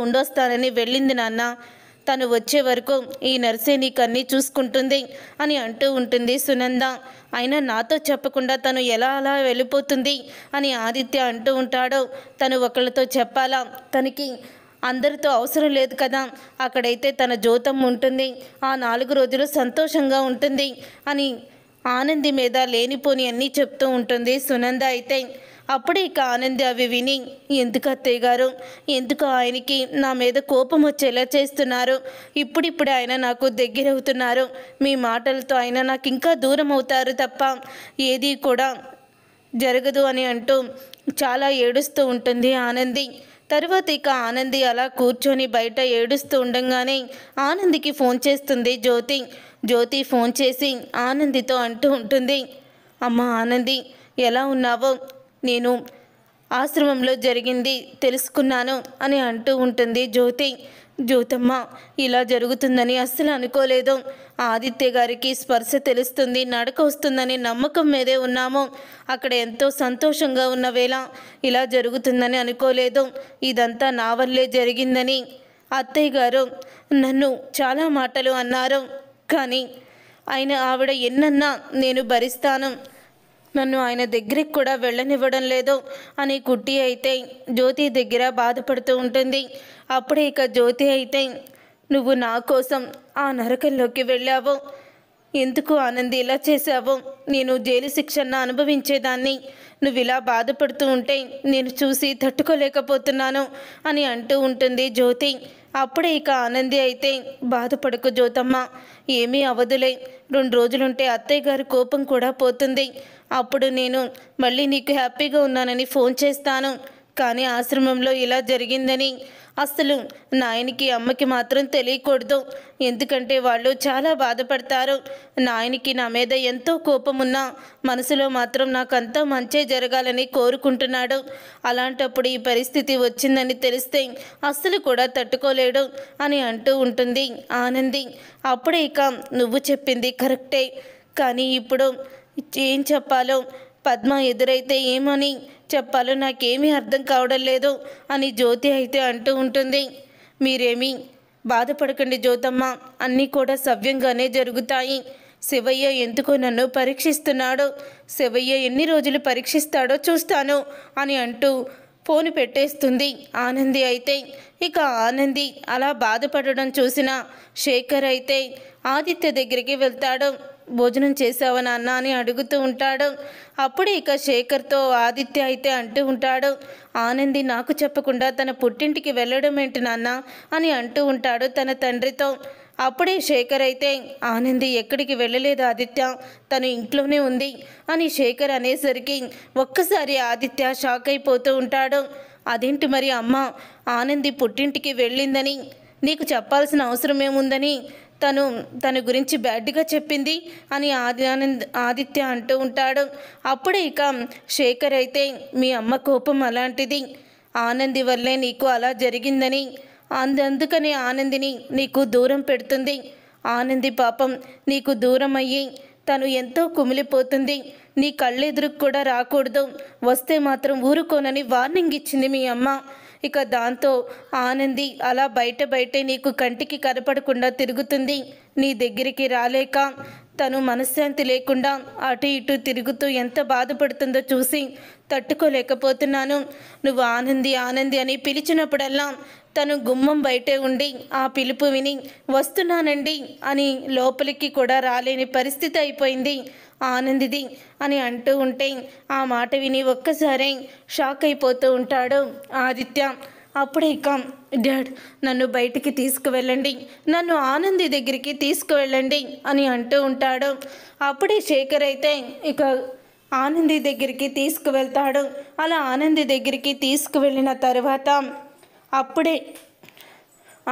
ఉండొస్తానని వెళ్ళింది నాన్న. తను వచ్చే వరకు ఈ నర్సే నీకన్నీ చూసుకుంటుంది అని అంటూ ఉంటుంది సునంద. అయినా నాతో చెప్పకుండా తను ఎలా అలా వెళ్ళిపోతుంది అని ఆదిత్య అంటూ ఉంటాడు. తను ఒకళ్ళతో చెప్పాలా? తనకి అందరితో అవసరం లేదు కదా. అక్కడైతే తన జోతం ఉంటుంది. ఆ 4 రోజులు సంతోషంగా ఉంటుంది అని ఆనంది మీద లేనిపోని అన్నీ చెప్తూ ఉంటుంది సునంద. అయితే అప్పుడే ఇక ఆనంది అవి విని, ఎందుకు అత్తయ్య గారు, ఎందుకు ఆయనకి నా మీద కోపం వచ్చేలా చేస్తున్నారు? ఇప్పుడిప్పుడే ఆయన నాకు దగ్గరవుతున్నారు. మీ మాటలతో ఆయన నాకు ఇంకా దూరం అవుతారు తప్ప ఏది కూడా జరగదు అని అంటూ చాలా ఏడుస్తూ ఉంటుంది ఆనంది. తర్వాత ఇక ఆనంది అలా కూర్చొని బయట ఏడుస్తూ ఉండగానే ఆనందికి ఫోన్ చేస్తుంది జ్యోతి. జ్యోతి ఫోన్ చేసి ఆనందితో అంటూ ఉంటుంది, అమ్మ ఆనంది, ఎలా ఉన్నావో? నేను ఆశ్రమంలో జరిగింది తెలుసుకున్నాను అని అంటూ ఉంటుంది జ్యోతి. జ్యోతమ్మ, ఇలా జరుగుతుందని అస్సలు అనుకోలేదు. ఆదిత్య గారికి స్పర్శ తెలుస్తుంది, నడక వస్తుందని నమ్మకం మీదే ఉన్నాము. అక్కడ ఎంతో సంతోషంగా ఉన్న వేళ ఇలా జరుగుతుందని అనుకోలేదు. ఇదంతా నా వల్లే జరిగిందని అత్తయ్య గారు నన్ను చాలా మాటలు అన్నారు. కానీ ఆవిడ ఎన్నన్నా నేను భరిస్తాను. నన్ను ఆయన దగ్గరికి కూడా వెళ్ళనివ్వడం లేదు అని కుట్టి అయితే జ్యోతి దగ్గర బాధపడుతూ ఉంటుంది. అప్పుడే ఇక జ్యోతి అయితే, నువ్వు నా కోసం ఆ నరకంలోకి వెళ్ళావు. ఎందుకు ఆనంది ఇలా చేశావు? నేను జైలు శిక్షను అనుభవించేదాన్ని. నువ్వు ఇలా బాధపడుతూ ఉంటే నేను చూసి తట్టుకోలేకపోతున్నాను అని అంటూ ఉంటుంది జ్యోతి. అప్పుడే ఇక ఆనంది అయితే, బాధపడకు జ్యోతమ్మ, ఏమీ అవదులే. 2 రోజులుంటే అత్తయ్య గారి కోపం కూడా పోతుంది. అప్పుడు నేను మళ్ళీ నీకు హ్యాపీగా ఉన్నానని ఫోన్ చేస్తాను. కానీ ఆశ్రమంలో ఇలా జరిగిందని అసలు నాయనికి అమ్మకి మాత్రం తెలియకూడదు. ఎందుకంటే వాళ్ళు చాలా బాధపడతారు. నాయనికి నా మీద ఎంతో కోపం ఉన్నా మనసులో మాత్రం నాకంతా మంచే జరగాలని కోరుకుంటున్నాడు. అలాంటప్పుడు ఈ పరిస్థితి వచ్చిందని తెలిస్తే అస్సలు కూడా తట్టుకోలేడు అని అంటూ ఉంటుంది ఆనంది. అప్పుడే ఇక నువ్వు చెప్పింది కరెక్టే, కానీ ఇప్పుడు ఏం చెప్పాలో, పద్మ ఎదురైతే ఏమని చెప్పాలో నాకేమీ అర్థం కావడం లేదు అని జ్యోతి అయితే అంటూ ఉంటుంది. మీరేమీ బాధపడకండి జ్యోతమ్మ, అన్నీ కూడా సవ్యంగానే జరుగుతాయి. శివయ్య ఎందుకో నన్ను పరీక్షిస్తున్నాడు. శివయ్య ఎన్ని రోజులు పరీక్షిస్తాడో చూస్తాను అని అంటూ ఫోన్ పెట్టేస్తుంది ఆనంది. అయితే ఇక ఆనంది అలా బాధపడడం చూసిన శేఖర్ అయితే ఆదిత్య దగ్గరికి వెళ్తాడు. భోజనం చేసావా నాన్న అని అడుగుతూ ఉంటాడు. అప్పుడే ఇక శేఖర్తో ఆదిత్య అయితే అంటూ ఉంటాడు, ఆనంది నాకు చెప్పకుండా తన పుట్టింటికి వెళ్ళడం ఏంటి నాన్న అని అంటూ ఉంటాడు తన తండ్రితో. అప్పుడే శేఖర్ అయితే, ఆనంది ఎక్కడికి వెళ్ళలేదు ఆదిత్య, తను ఇంట్లోనే ఉంది అని శేఖర్ అనేసరికి ఒక్కసారి ఆదిత్య షాక్ అయిపోతూ ఉంటాడు. అదేంటి మరి అమ్మ ఆనంది పుట్టింటికి వెళ్ళిందని నీకు చెప్పాల్సిన అవసరం ఏముందని తన గురించి బ్యాడ్గా చెప్పింది అని ఆదిత్య అంటూ ఉంటాడు. అప్పుడే ఇక శేఖర్ అయితే, మీ అమ్మ కోపం అలాంటిది, ఆనంది వల్లే నీకు అలా జరిగిందని, అందుకని ఆనందిని నీకు దూరం పెడుతుంది. ఆనంది పాపం నీకు దూరం అయ్యి తను ఎంతో కుమిలిపోతుంది. నీ కళ్ళెదురుకు కూడా రాకూడదు, వస్తే మాత్రం ఊరుకోనని వార్నింగ్ ఇచ్చింది మీ అమ్మ. ఇక దాంతో ఆనంది అలా బయటే నీకు కంటికి కనపడకుండా తిరుగుతుంది. నీ దగ్గరికి రాలేక తను మనశ్శాంతి లేకుండా అటు ఇటు తిరుగుతూ ఎంత బాధపడుతుందో చూసి తట్టుకోలేకపోతున్నాను. నువ్వు ఆనంది ఆనంది అని పిలిచినప్పుడల్లా తను గుమ్మం బయటే ఉండి ఆ పిలుపు విని వస్తున్నానండి అని లోపలికి కూడా రాలేని పరిస్థితి అయిపోయింది ఆనందిది అని అంటూ ఉంటే ఆ మాట విని ఒక్కసారి షాక్ అయిపోతూ ఉంటాడు ఆదిత్య. అప్పుడే ఇక డాడ్ నన్ను బయటికి తీసుకువెళ్ళండి, నన్ను ఆనంది దగ్గరికి తీసుకువెళ్ళండి అని అంటూ ఉంటాడు. అప్పుడే శేఖర్ అయితే ఇక ఆనంది దగ్గరికి తీసుకువెళ్తాడు. అలా ఆనంది దగ్గరికి తీసుకువెళ్ళిన తర్వాత అప్పుడే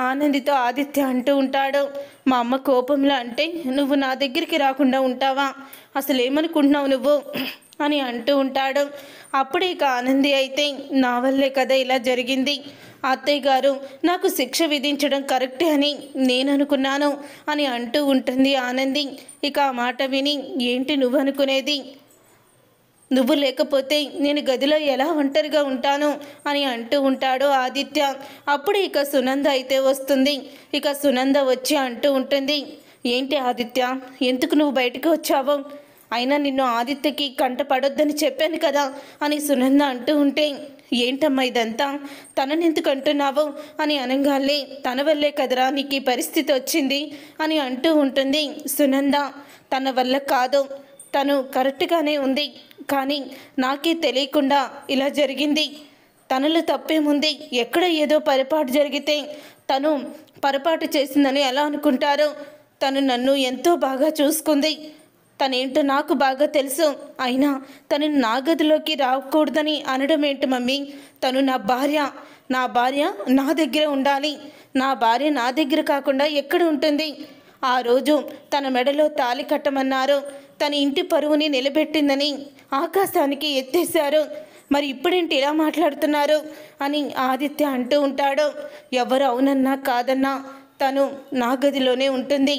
ఆనందితో ఆదిత్య అంటూ ఉంటాడు, మా అమ్మ కోపంలో అంటే నువ్వు నా దగ్గరికి రాకుండా ఉంటావా, అసలు ఏమనుకుంటున్నావు నువ్వు అని అంటూ ఉంటాడు. అప్పుడే ఇక ఆనంది అయితే, నా వల్లే కదా ఇలా జరిగింది, అత్తయ్య గారు నాకు శిక్ష విధించడం కరెక్టే అని నేను అనుకున్నాను అని అంటూ ఉంటుంది ఆనంది. ఇక ఆ మాట విని, ఏంటి నువ్వు అనుకునేది, నువ్వు లేకపోతే నేను గదిలో ఎలా ఒంటరిగా ఉంటాను అని అంటూ ఉంటాడు ఆదిత్య. అప్పుడు ఇక సునంద అయితే వస్తుంది. ఇక సునంద వచ్చి అంటూ ఉంటుంది, ఏంటి ఆదిత్య, ఎందుకు నువ్వు బయటకు వచ్చావు? అయినా నిన్ను ఆదిత్యకి కంట పడొద్దని చెప్పాను కదా అని సునంద అంటూ ఉంటే, ఏంటమ్మా ఇదంతా, తనని ఎందుకు అంటున్నావు అని అనగానే, తన వల్లే కదరా నీకు ఈ పరిస్థితి వచ్చింది అని అంటూ ఉంటుంది సునంద. తన వల్ల కాదు, తను కరెక్ట్గానే ఉంది, కానీ నాకే తెలియకుండా ఇలా జరిగింది. తనలో తప్పేముంది? ఎక్కడ ఏదో పొరపాటు జరిగితే తను పొరపాటు చేసిందని ఎలా అనుకుంటారు? తను నన్ను ఎంతో బాగా చూసుకుంది, తనేంటో నాకు బాగా తెలుసు. అయినా తను నా గదిలోకి రాకూడదని అనడం ఏంటి మమ్మీ? తను నా భార్య, నా భార్య నా దగ్గర ఉండాలి. నా భార్య నా దగ్గర కాకుండా ఎక్కడ ఉంటుంది? ఆ రోజు తన మెడలో తాళి కట్టమన్నారు, తన ఇంటి పరువుని నిలబెట్టిందని ఆకాశానికి ఎత్తేశారు. మరి ఇప్పుడేంటి ఇలా మాట్లాడుతున్నారు అని ఆదిత్య అంటూ ఉంటాడు. ఎవరు అవునన్నా కాదన్నా తను నా గదిలోనే ఉంటుంది.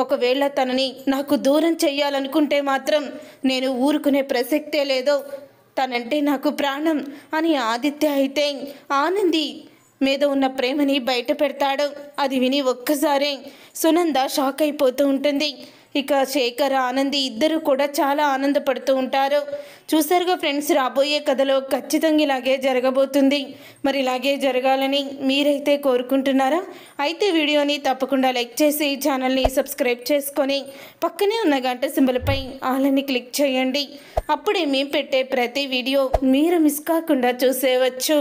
ఒకవేళ తనని నాకు దూరం చెయ్యాలనుకుంటే మాత్రం నేను ఊరుకునే ప్రసక్తే లేదు. తనంటే నాకు ప్రాణం అని ఆదిత్య అయితే ఆనంది మీద ఉన్న ప్రేమని బయట పెడతాడు. అది విని ఒక్కసారే సునంద షాక్ అయిపోతూ ఉంటుంది. ఇక శేఖర్, ఆనంది ఇద్దరు కూడా చాలా ఆనందపడుతూ ఉంటారు. చూసారుగా ఫ్రెండ్స్, రాబోయే కథలో ఖచ్చితంగా ఇలాగే జరగబోతుంది. మరి ఇలాగే జరగాలని మీరైతే కోరుకుంటున్నారా? అయితే వీడియోని తప్పకుండా లైక్ చేసి ఛానల్ని సబ్స్క్రైబ్ చేసుకొని పక్కనే ఉన్న గంట సింబల్పై ఆల్ అని క్లిక్ చేయండి. అప్పుడే మేము పెట్టే ప్రతి వీడియో మీరు మిస్ కాకుండా చూసేయవచ్చు.